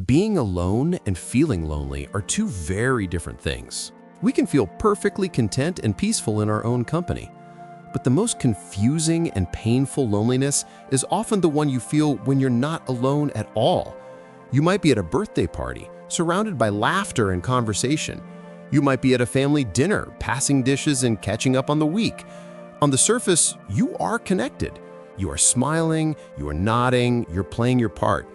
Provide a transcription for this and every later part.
Being alone and feeling lonely are two very different things. We can feel perfectly content and peaceful in our own company. But the most confusing and painful loneliness is often the one you feel when you're not alone at all. You might be at a birthday party, surrounded by laughter and conversation. You might be at a family dinner, passing dishes and catching up on the week. On the surface, you are connected. You are smiling, you are nodding, you're playing your part.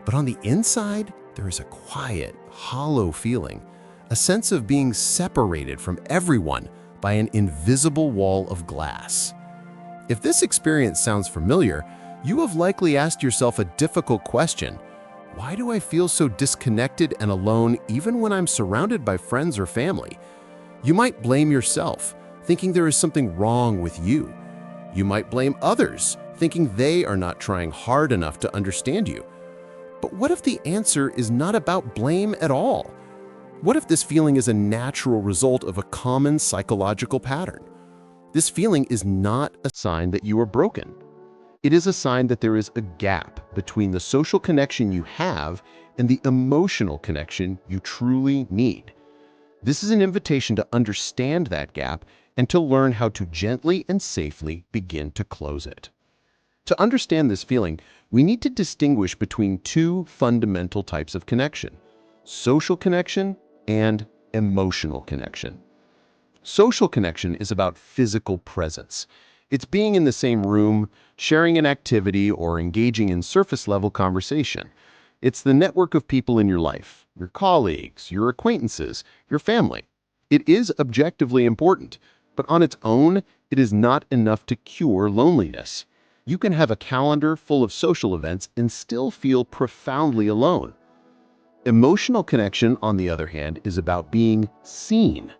But on the inside, there is a quiet, hollow feeling, a sense of being separated from everyone by an invisible wall of glass. If this experience sounds familiar, you have likely asked yourself a difficult question. Why do I feel so disconnected and alone even when I'm surrounded by friends or family? You might blame yourself, thinking there is something wrong with you. You might blame others, thinking they are not trying hard enough to understand you. But what if the answer is not about blame at all? What if this feeling is a natural result of a common psychological pattern? This feeling is not a sign that you are broken. It is a sign that there is a gap between the social connection you have and the emotional connection you truly need. This is an invitation to understand that gap and to learn how to gently and safely begin to close it. To understand this feeling, we need to distinguish between two fundamental types of connection: social connection and emotional connection. Social connection is about physical presence. It's being in the same room, sharing an activity, or engaging in surface-level conversation. It's the network of people in your life, your colleagues, your acquaintances, your family. It is objectively important, but on its own, it is not enough to cure loneliness. You can have a calendar full of social events and still feel profoundly alone. Emotional connection, on the other hand, is about being seen.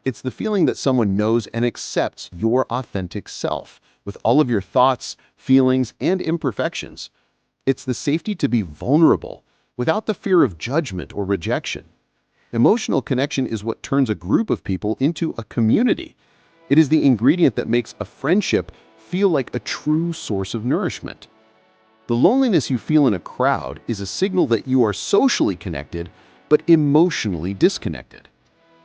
It's the feeling that someone knows and accepts your authentic self, with all of your thoughts, feelings, and imperfections. It's the safety to be vulnerable, without the fear of judgment or rejection. Emotional connection is what turns a group of people into a community. It is the ingredient that makes a friendship feel like a true source of nourishment. The loneliness you feel in a crowd is a signal that you are socially connected, but emotionally disconnected.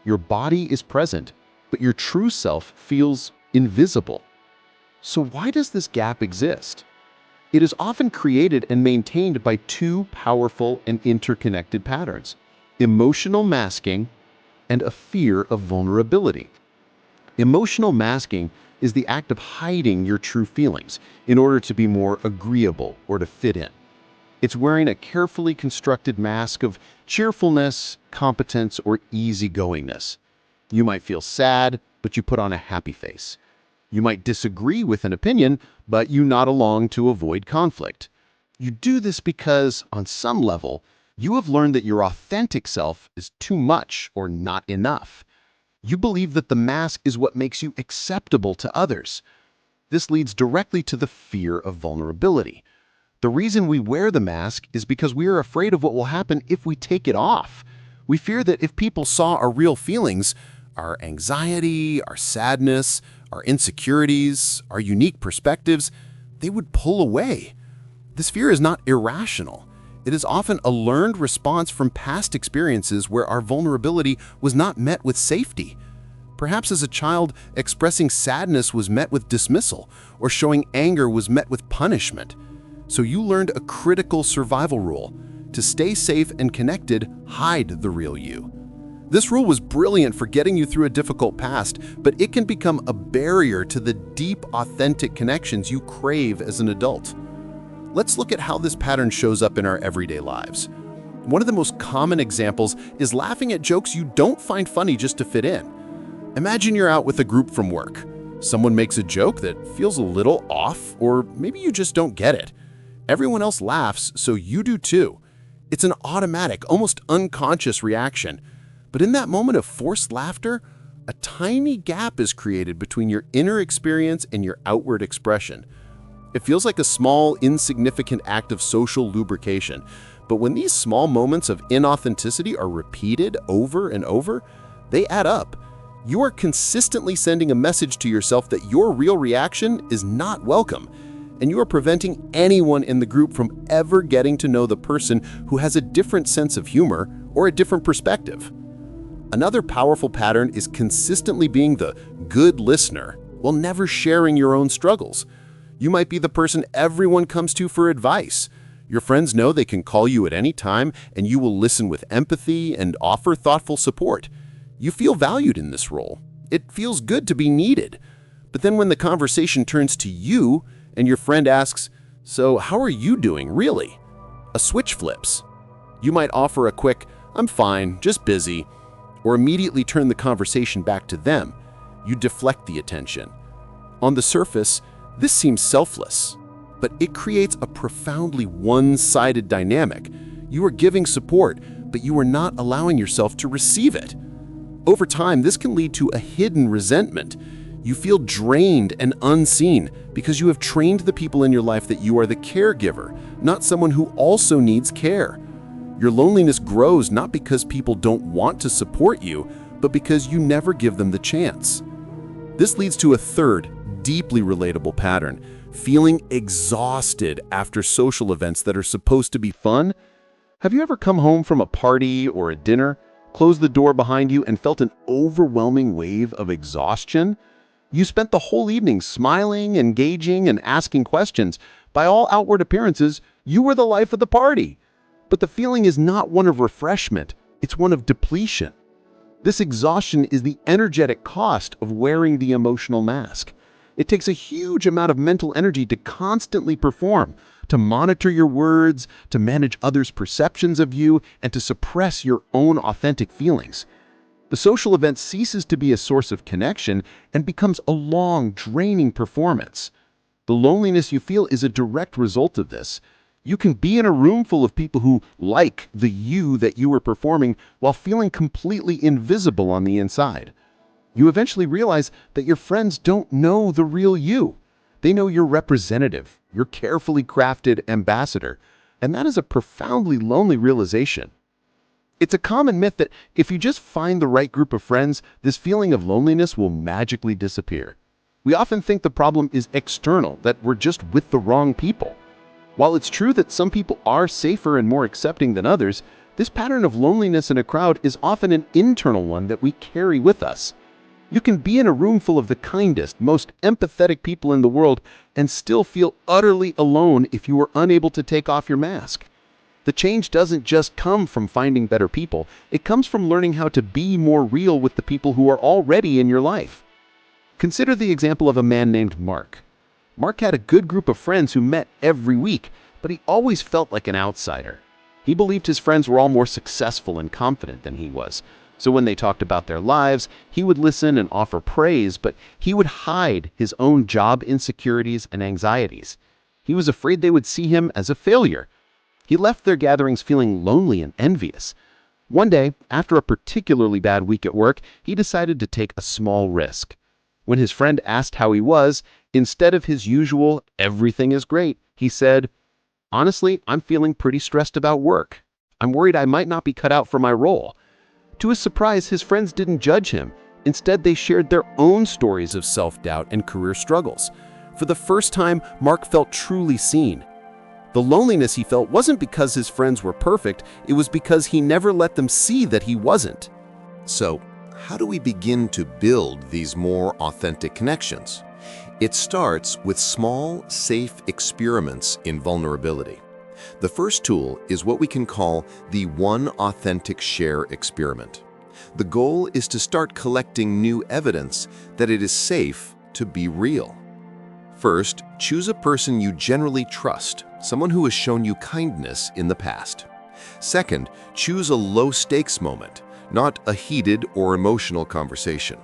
Your body is present, but your true self feels invisible. So why does this gap exist? It is often created and maintained by two powerful and interconnected patterns: emotional masking and a fear of vulnerability. Emotional masking is the act of hiding your true feelings in order to be more agreeable or to fit in. It's wearing a carefully constructed mask of cheerfulness, competence, or easygoingness. You might feel sad, but you put on a happy face. You might disagree with an opinion, but you nod along to avoid conflict. You do this because, on some level, you have learned that your authentic self is too much or not enough. You believe that the mask is what makes you acceptable to others. This leads directly to the fear of vulnerability. The reason we wear the mask is because we are afraid of what will happen if we take it off. We fear that if people saw our real feelings, our anxiety, our sadness, our insecurities, our unique perspectives, they would pull away. This fear is not irrational. It is often a learned response from past experiences where our vulnerability was not met with safety. Perhaps as a child, expressing sadness was met with dismissal, or showing anger was met with punishment. So you learned a critical survival rule: to stay safe and connected, hide the real you. This rule was brilliant for getting you through a difficult past, but it can become a barrier to the deep, authentic connections you crave as an adult. Let's look at how this pattern shows up in our everyday lives. One of the most common examples is laughing at jokes you don't find funny just to fit in. Imagine you're out with a group from work. Someone makes a joke that feels a little off, or maybe you just don't get it. Everyone else laughs, so you do too. It's an automatic, almost unconscious reaction. But in that moment of forced laughter, a tiny gap is created between your inner experience and your outward expression. It feels like a small, insignificant act of social lubrication. But when these small moments of inauthenticity are repeated over and over, they add up. You are consistently sending a message to yourself that your real reaction is not welcome. and you are preventing anyone in the group from ever getting to know the person who has a different sense of humor or a different perspective. Another powerful pattern is consistently being the good listener while never sharing your own struggles. You might be the person everyone comes to for advice. Your friends know they can call you at any time, and you will listen with empathy and offer thoughtful support. You feel valued in this role. It feels good to be needed. But then when the conversation turns to you and your friend asks, "So how are you doing, really?" a switch flips. You might offer a quick, "I'm fine, just busy," or immediately turn the conversation back to them. You deflect the attention. On the surface, this seems selfless, but it creates a profoundly one-sided dynamic. You are giving support, but you are not allowing yourself to receive it. Over time, this can lead to a hidden resentment. You feel drained and unseen because you have trained the people in your life that you are the caregiver, not someone who also needs care. Your loneliness grows not because people don't want to support you, but because you never give them the chance. This leads to a third, deeply relatable pattern: feeling exhausted after social events that are supposed to be fun. Have you ever come home from a party or a dinner, closed the door behind you, and felt an overwhelming wave of exhaustion? You spent the whole evening smiling, engaging, and asking questions. By all outward appearances, you were the life of the party. But the feeling is not one of refreshment, it's one of depletion. This exhaustion is the energetic cost of wearing the emotional mask. It takes a huge amount of mental energy to constantly perform, to monitor your words, to manage others' perceptions of you, and to suppress your own authentic feelings. The social event ceases to be a source of connection and becomes a long, draining performance. The loneliness you feel is a direct result of this. You can be in a room full of people who like the you that you are performing while feeling completely invisible on the inside. You eventually realize that your friends don't know the real you. They know your representative, your carefully crafted ambassador, and that is a profoundly lonely realization. It's a common myth that if you just find the right group of friends, this feeling of loneliness will magically disappear. We often think the problem is external, that we're just with the wrong people. While it's true that some people are safer and more accepting than others, this pattern of loneliness in a crowd is often an internal one that we carry with us. You can be in a room full of the kindest, most empathetic people in the world and still feel utterly alone if you are unable to take off your mask. The change doesn't just come from finding better people, it comes from learning how to be more real with the people who are already in your life. Consider the example of a man named Mark. Mark had a good group of friends who met every week, but he always felt like an outsider. He believed his friends were all more successful and confident than he was. So when they talked about their lives, he would listen and offer praise, but he would hide his own job insecurities and anxieties. He was afraid they would see him as a failure. He left their gatherings feeling lonely and envious. One day, after a particularly bad week at work, he decided to take a small risk. When his friend asked how he was, instead of his usual "everything is great," he said, "Honestly, I'm feeling pretty stressed about work. I'm worried I might not be cut out for my role." To his surprise, his friends didn't judge him. Instead, they shared their own stories of self-doubt and career struggles. For the first time, Mark felt truly seen. The loneliness he felt wasn't because his friends were perfect, it was because he never let them see that he wasn't. So, how do we begin to build these more authentic connections? It starts with small, safe experiments in vulnerability. The first tool is what we can call the One Authentic Share experiment. The goal is to start collecting new evidence that it is safe to be real. First, choose a person you generally trust, someone who has shown you kindness in the past. Second, choose a low-stakes moment, not a heated or emotional conversation.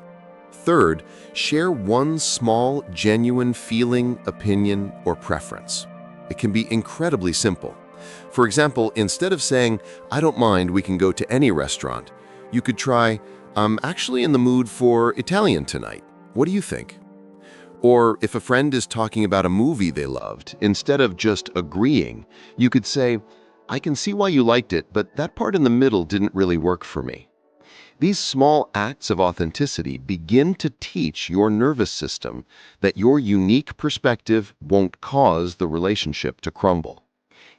Third, share one small, genuine feeling, opinion, or preference. It can be incredibly simple. For example, instead of saying, "I don't mind, we can go to any restaurant," you could try, "I'm actually in the mood for Italian tonight. What do you think?" Or if a friend is talking about a movie they loved, instead of just agreeing, you could say, "I can see why you liked it, but that part in the middle didn't really work for me." These small acts of authenticity begin to teach your nervous system that your unique perspective won't cause the relationship to crumble.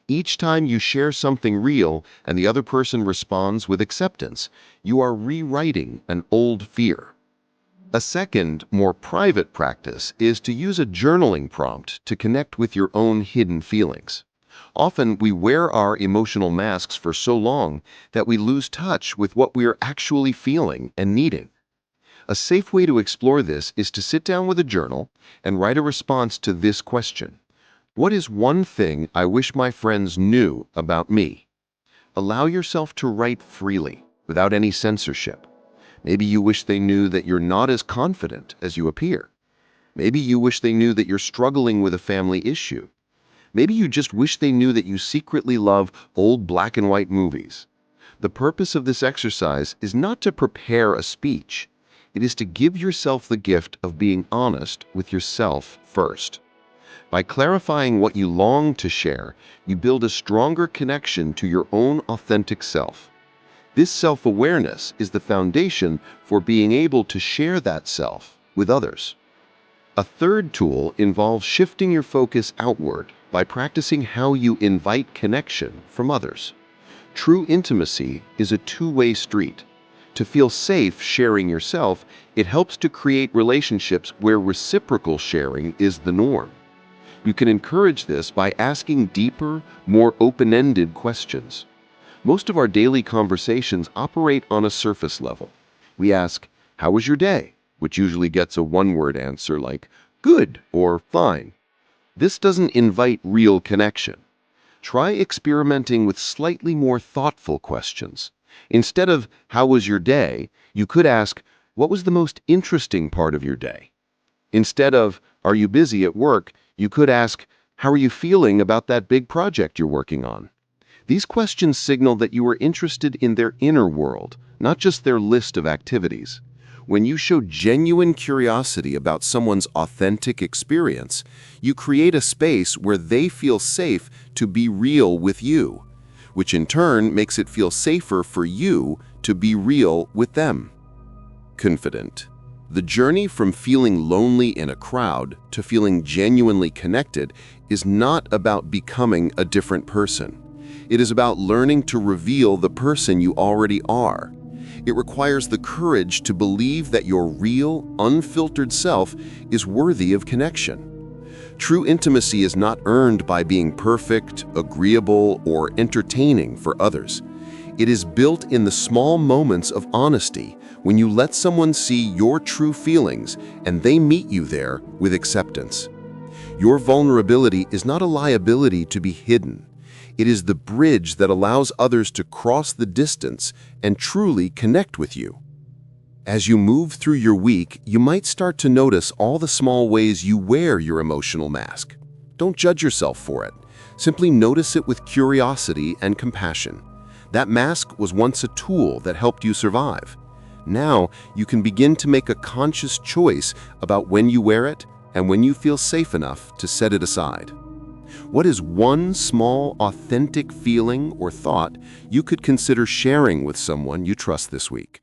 Each time you share something real and the other person responds with acceptance, you are rewriting an old fear. A second, more private practice is to use a journaling prompt to connect with your own hidden feelings. Often we wear our emotional masks for so long that we lose touch with what we are actually feeling and needing. A safe way to explore this is to sit down with a journal and write a response to this question. What is one thing I wish my friends knew about me? Allow yourself to write freely, without any censorship. Maybe you wish they knew that you're not as confident as you appear. Maybe you wish they knew that you're struggling with a family issue. Maybe you just wish they knew that you secretly love old black and white movies. The purpose of this exercise is not to prepare a speech. It is to give yourself the gift of being honest with yourself first. By clarifying what you long to share, you build a stronger connection to your own authentic self. This self-awareness is the foundation for being able to share that self with others. A third tool involves shifting your focus outward by practicing how you invite connection from others. True intimacy is a two-way street. To feel safe sharing yourself, it helps to create relationships where reciprocal sharing is the norm. You can encourage this by asking deeper, more open-ended questions. Most of our daily conversations operate on a surface level. We ask, "How was your day?" which usually gets a one-word answer like, "Good" or "Fine." This doesn't invite real connection. Try experimenting with slightly more thoughtful questions. Instead of, "How was your day?" you could ask, "What was the most interesting part of your day?" Instead of, "Are you busy at work?" you could ask, "How are you feeling about that big project you're working on?" These questions signal that you are interested in their inner world, not just their list of activities. When you show genuine curiosity about someone's authentic experience, you create a space where they feel safe to be real with you, which in turn makes it feel safer for you to be real with them. Confident. The journey from feeling lonely in a crowd to feeling genuinely connected is not about becoming a different person. It is about learning to reveal the person you already are. It requires the courage to believe that your real, unfiltered self is worthy of connection. True intimacy is not earned by being perfect, agreeable, or entertaining for others. It is built in the small moments of honesty when you let someone see your true feelings and they meet you there with acceptance. Your vulnerability is not a liability to be hidden. It is the bridge that allows others to cross the distance and truly connect with you. As you move through your week, you might start to notice all the small ways you wear your emotional mask. Don't judge yourself for it. Simply notice it with curiosity and compassion. That mask was once a tool that helped you survive. Now, you can begin to make a conscious choice about when you wear it and when you feel safe enough to set it aside. What is one small, authentic feeling or thought you could consider sharing with someone you trust this week?